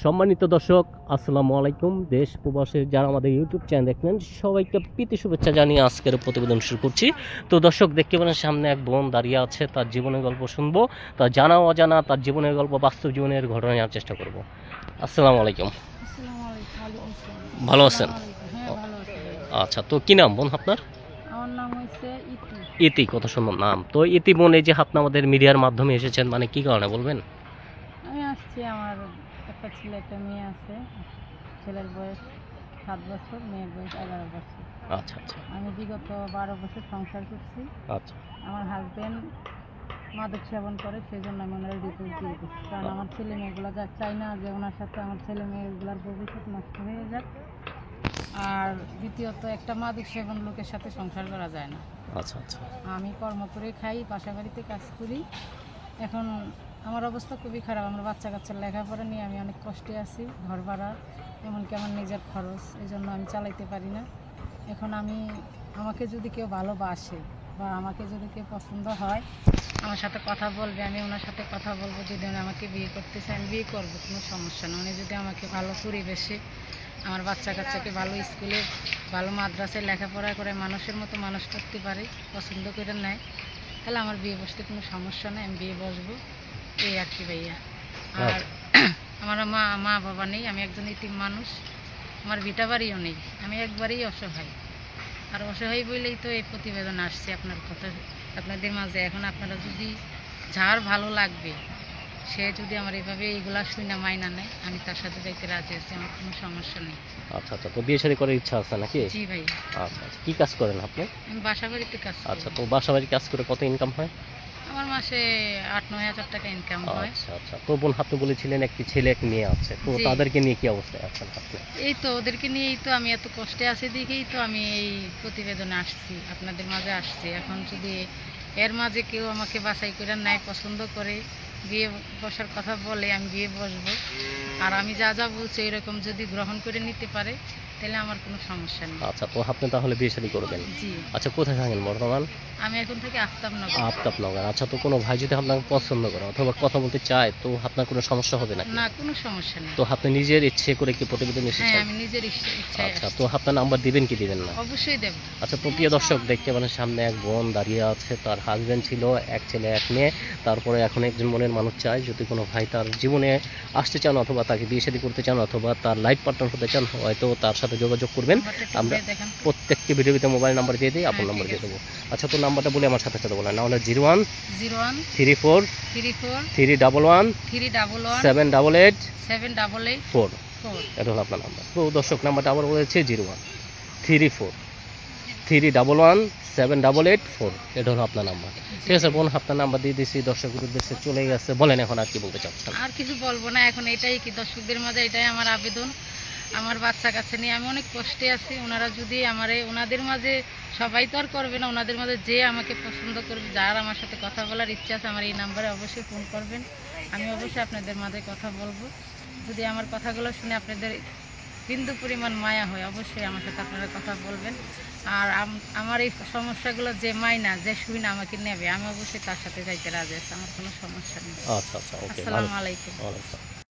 সম্মানিত দর্শক, আসসালামু আলাইকুম। দেশ প্রবাসের যারা আমাদের ইউটিউব চ্যানেল দেখলেন, সবাইকে প্রীতি শুভেচ্ছা জানিয়ে আজকের প্রতিবেদন শুরু করছি। তো দর্শক, দেখতে পেলেন সামনে এক বোন দাঁড়িয়ে আছে, তার জীবনের গল্প শুনবো। তার জানা অজানা তার জীবনের গল্প, বাস্তব জীবনের ঘটনা নেওয়ার চেষ্টা করব। আসসালামু আলাইকুম। আসসালামু আলাইকুম। ওয়ালাইকুম আসসালাম। ভালো আছেন? আসসালামু আলাইকুম। হ্যাঁ, ভালো আছি ভাই। আচ্ছা, তো কি নাম বোন আপনার? আমার নাম হইছে ইতি। ইতি, কত সুন্দর নাম। তো ইতি বোন, এই যে আপনি আমাদের মিডিয়ার মাধ্যমে এসেছেন, মানে কি কারণে বলবেন? আমি আসছি, আমার একটা ছেলে একটা মেয়ে আছে। ছেলের বয়স 7 বছর, মেয়ের বয়স 11 বছর। আচ্ছা আচ্ছা আমি বিগত 12 বছর সংসার করছি। আচ্ছা আমার হাজবেন্ড মাদক সেবন করে, সেই জন্য আমি ওনার ডিভোর্স দিয়ে দিচ্ছি। কারণ আমার ছেলে মেয়েগুলো চাই না যে ওনার সাথে আমার ছেলে মেয়েগুলোর ভবিষ্যৎ নষ্ট হয়ে যাক। আর দ্বিতীয়ত, একটা মাদক সেবন লোকের সাথে সংসার করা যায় না। আচ্ছা আচ্ছা আমি কর্ম করে খাই, বাসা বাড়িতে কাজ করি। এখন আমার অবস্থা খুবই খারাপ। আমার বাচ্চা কাচ্চার লেখাপড়া নিয়ে আমি অনেক কষ্টে আছি। ঘর ভাড়া, এমনকি আমার নিজের খরচ, এই জন্য আমি চালাইতে পারি না। এখন আমাকে যদি কেউ ভালোবাসে বা আমাকে যদি কেউ পছন্দ হয়, আমার সাথে কথা বলবে, আমি ওনার সাথে কথা বলবো। যদি উনি আমাকে বিয়ে করতে চায়, আমি বিয়ে করবো, কোনো সমস্যা না। উনি যদি আমাকে ভালো পরিবেশে, আমার বাচ্চা কাচ্চাকে ভালো স্কুলে, ভালো মাদ্রাসায় লেখাপড়া করে মানুষের মতো মানুষ করতে পারে, পছন্দ করে নেয়, তাহলে আমার বিয়ে বসতে কোনো সমস্যা নেই, আমি বিয়ে বসবো। এই আর কি ভাইয়া। আর আমার মা বাবা নেই, আমি একজন ইতিম মানুষ। আমার ভিটা বাড়িও নেই, আমি একবারেই অসহায়। আর অসহায় বলেই তো এই প্রতিবেদন আসছে আপনার কথা, আপনাদের মাঝে। এখন আপনারা যদি, যার ভালো লাগবে, সে যদি আমার এইভাবে এইগুলা শুনে মাইনা নেয়, আমি তার সাথে যাইতে রাজি আছি, আমার কোনো সমস্যা নেই। আচ্ছা আচ্ছা তো বিয়ে শাদী করার ইচ্ছা আছে নাকি? জি ভাই। আচ্ছা আচ্ছা, কি কাজ করেন আপনি? আমি বাসা বাড়িতে কাজ করি। আচ্ছা, তো বাসা বাড়ি কাজ করে কত ইনকাম হয়? আমার মাসে 8-9 হাজার টাকা ইনকাম হয়। আচ্ছা আচ্ছা, তো বোন আপনি বলেছিলেন একটি ছেলে এক মেয়ে আছে, তো জি। তাদেরকে নিয়ে কি অবস্থায় আছেন আপনি? এই তো ওদেরকে নিয়েই তো আমি এত কষ্টে আছি, দেখেই তো আমি এই প্রতিবেদনে আসছি, আপনাদের মাঝে আসছি। এখন যদি এর মাঝে কেউ আমাকে বাছাই করে নেয়, পছন্দ করে, বিয়ে বসার কথা বলে, আমি বিয়ে বসবো। আর আমি যা যা বলছি এরকম যদি গ্রহণ করে নিতে পারে, তাহলে আমার কোনো সমস্যা নেই। আচ্ছা, তো আপনি তাহলে বিয়ে শাদী করবেন? জি। আচ্ছা, কোথায় থাকেন বর্তমান? আমি এখন থেকে আফতাবনগর। আফতাবনগর। আচ্ছা, তো কোনো ভাই যদি আপনাকে পছন্দ করে অথবা কথা বলতে চায়, তো আপনার কোনো সমস্যা হবে নাকি? না, কোনো সমস্যা নেই। তো আপনি নিজের ইচ্ছে করে কি প্রতিবেদন হ্যাঁ, এসেছেন? আমি নিজের ইচ্ছায় আচ্ছা, আসছি। তো আপনার নাম্বার দিবেন কি দিবেন না? অবশ্যই দেব। আচ্ছা, তো প্রিয় দর্শক, দেখতে পারেন সামনে এক বোন দাঁড়িয়ে আছে, তার হাজবেন্ড ছিল, এক ছেলে এক মেয়ে। তারপরে এখন একজন মনের মানুষ চায়, যদি কোনো ভাই তার জীবনে আসতে চান অথবা তাকে বিয়ে শাদী করতে চান অথবা তার লাইফ পার্টনার হতে চান, হয়তো তার সাথে যোগাযোগ করবেন। নাম্বারটা একটু আমরা বলে দেখান তো। প্রত্যেকটি ভিডিওতে মোবাইল নাম্বার দিয়ে দিই, আপনার হ্যাঁ, নাম্বার ঠিক দিয়ে আছে। দেবো। আচ্ছা, তো নাম্বারটা বলে আমার সাথে সাথে বলেন, না হলে 01 01 34 34 311 311 788 788 4। 4। এটা হলো আপনার নাম্বার। তো দর্শক, নাম্বারটা আবার বলেছে 01 34 311 788 4। এটা হলো আপনার নাম্বার। ঠিক আছে বোন, আপনার নাম্বার দিয়ে দিয়েছি, দর্শকদের উদ্দেশ্যে চলে গেছে। বলেন এখন আর কি বলতে চাচ্ছেন? আর কিছু বলবো না, এখন এটাই কি দর্শকদের মাঝে এটাই আমার আবেদন। আমার বাচ্চা কাচ্চা নিয়ে আমি অনেক কষ্টে আছি। ওনারা যদি ওনাদের মাঝে, সবাই তো আর করবে না, ওনাদের মাঝে যে আমাকে পছন্দ করবে, যার আমার সাথে কথা বলার ইচ্ছা আছে, আমার এই নাম্বারে অবশ্যই ফোন করবেন। আমি অবশ্যই আপনাদের মাঝে কথা বলবো। যদি আমার কথাগুলো শুনে আপনাদের বিন্দু পরিমাণ মায়া হয়, অবশ্যই আমার সাথে আপনারা কথা বলবেন। আর আমার এই সমস্যাগুলো যে মাইনা, যে শুনে আমাকে নেবে, আমি অবশ্যই তার সাথে যাইতে রাজি আছি, আমার কোনো সমস্যা নেই। আচ্ছা আচ্ছা, ওকে, ভালো। আসসালামু আলাইকুম। ওয়ালাইকুম আসসালাম।